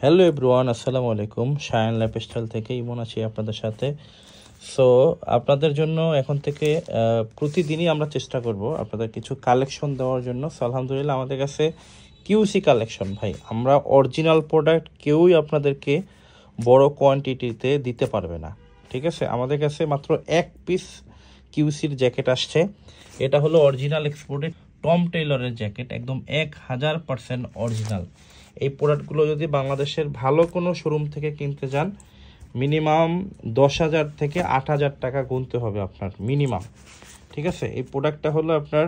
Hello everyone, আসসালামু আলাইকুম। Shayan lifestyle থেকে ইমন আছি আপনাদের সাথে। সো আপনাদের জন্য এখন থেকে প্রতিদিনই আমরা চেষ্টা করব আপনাদের কিছু কালেকশন দেওয়ার জন্য। সো আলহামদুলিল্লাহ আমাদের কাছে কিউসি কালেকশন, ভাই আমরা অরিজিনাল প্রোডাক্ট কেউই আপনাদেরকে বড় কোয়ান্টিটিতে দিতে পারবে না, ঠিক আছে? আমাদের কাছে মাত্র এক পিস কিউসির জ্যাকেট আসছে। এটা হলো অরিজিনাল এক্সপোর্টেড টম টেইলরের জ্যাকেট, একদম 1000% অরিজিনাল। এই প্রোডাক্টগুলো যদি বাংলাদেশের ভালো কোনো শোরুম থেকে কিনতে যান মিনিমাম 10,000 থেকে 8,000 টাকা গুনতে হবে আপনার মিনিমাম, ঠিক আছে? এই প্রোডাক্টটা হলো আপনার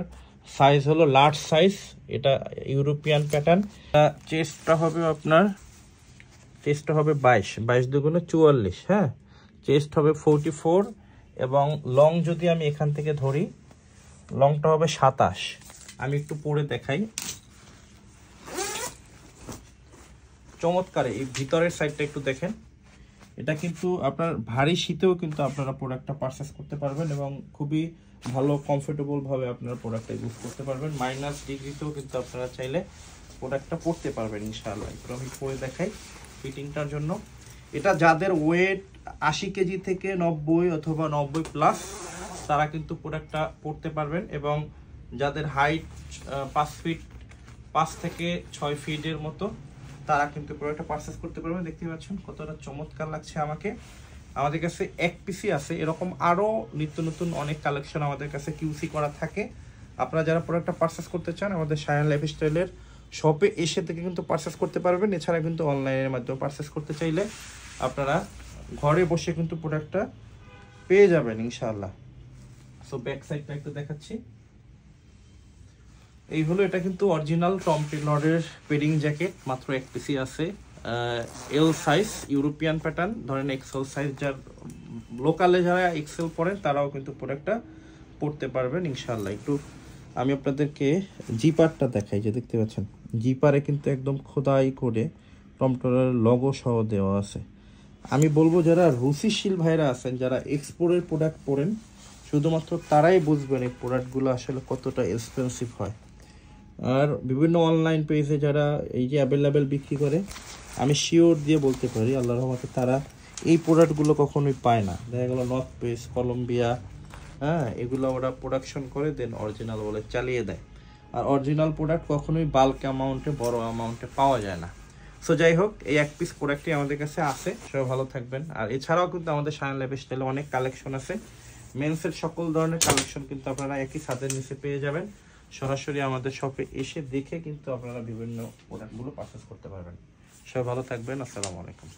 সাইজ হলো লার্জ সাইজ, এটা ইউরোপিয়ান প্যাটার্ন। চেস্টটা হবে আপনার 22 দুগুণে 44, হ্যাঁ। চেস্ট হবে 44 এবং লং যদি আমি এখান থেকে ধরি লংটা হবে 27। আমি একটু পরে দেখাই। চমৎকার এই ভিতরের সাইডটা একটু দেখেন। এটা কিন্তু আপনার ভারী শীতেও কিন্তু আপনারা প্রোডাক্টটা পারচেস করতে পারবেন এবং খুবই ভালো কমফোর্টেবল ভাবে আপনারা প্রোডাক্টটা ইউজ করতে পারবেন। মাইনাস ডিগ্রিতেও কিন্তু আপনারা চাইলে প্রোডাক্টটা পরতে পারবেন ইনশাআল্লাহ। একটু আমি পরে দেখাই ফিটিংটার জন্য। এটা যাদের ওয়েট 80 কেজি থেকে 90 অথবা 90 প্লাস তারা কিন্তু প্রোডাক্টটা পরতে পারবেন এবং যাদের হাইট 5 থেকে 6 ফিটের মতো তারা কিন্তু প্রোডাক্টটা পারচেস করতে পারবেন। দেখতে পাচ্ছেন কতটা চমৎকার লাগছে আমাকে। আমাদের কাছে এক পিসি আছে, এরকম আরও নিত্য নতুন অনেক কালেকশন আমাদের কাছে কিউসি করা থাকে। আপনারা যারা প্রোডাক্টটা পারচেস করতে চান আমাদের শায়ান লাইফস্টাইলের শপে এসে থেকে কিন্তু পারচেস করতে পারবেন। এছাড়া কিন্তু অনলাইনের মাধ্যমে পারচেস করতে চাইলে আপনারা ঘরে বসে কিন্তু প্রোডাক্টটা পেয়ে যাবেন ইনশাআল্লাহ। সো ব্যাক সাইডটা একটু দেখাচ্ছি। এই হলো, এটা কিন্তু অরিজিনাল টম টেইলরের পেডিং জ্যাকেট, মাত্র এক পিসি আছে। এল সাইজ ইউরোপিয়ান প্যাটার্ন, ধরেন এক্সেল সাইজ যার লোকালে যারা এক্সেল পরেন তারাও কিন্তু প্রোডাক্টটা পরতে পারবেন ইনশাআল্লাহ। একটু আমি আপনাদেরকে জিপারটা দেখাই, যে দেখতে পাচ্ছেন জিপারে কিন্তু একদম খোদাই করে টম টেইলরের লোগো সহ দেওয়া আছে। আমি বলবো যারা রুচিশীল ভাইরা আছেন, যারা এক্সপোর্টের প্রোডাক্ট পরেন, শুধুমাত্র তারাই বুঝবেন এই প্রোডাক্টগুলো আসলে কতটা এক্সপেন্সিভ হয়। আর বিভিন্ন অনলাইন পেজে যারা এই যে অ্যাভেলেবেল বিক্রি করে, আমি শিওর দিয়ে বলতে পারি আল্লাহর রহমতে তারা এই প্রোডাক্টগুলো কখনোই পায় না। দেখা গেল নর্থ পেস, কলম্বিয়া, হ্যাঁ, এগুলো ওরা প্রোডাকশন করে দেন অরিজিনাল বলে চালিয়ে দেয়। আর অরিজিনাল প্রোডাক্ট কখনোই বাল্ক অ্যামাউন্টে, বড় অ্যামাউন্টে পাওয়া যায় না। সো যাই হোক, এই এক পিস প্রোডাক্টই আমাদের কাছে আছে। সবাই ভালো থাকবেন। আর এছাড়াও কিন্তু আমাদের শায়ান লাইফস্টাইলে অনেক কালেকশন আছে। মেন্সের সকল ধরনের কালেকশন কিন্তু আপনারা একই ছাদের নিচে পেয়ে যাবেন। সরাসরি আমাদের শপে এসে দেখে কিন্তু আপনারা বিভিন্ন প্রোডাক্টগুলো পারচেস করতে পারবেন। সবাই ভালো থাকবেন। আসসালামু আলাইকুম।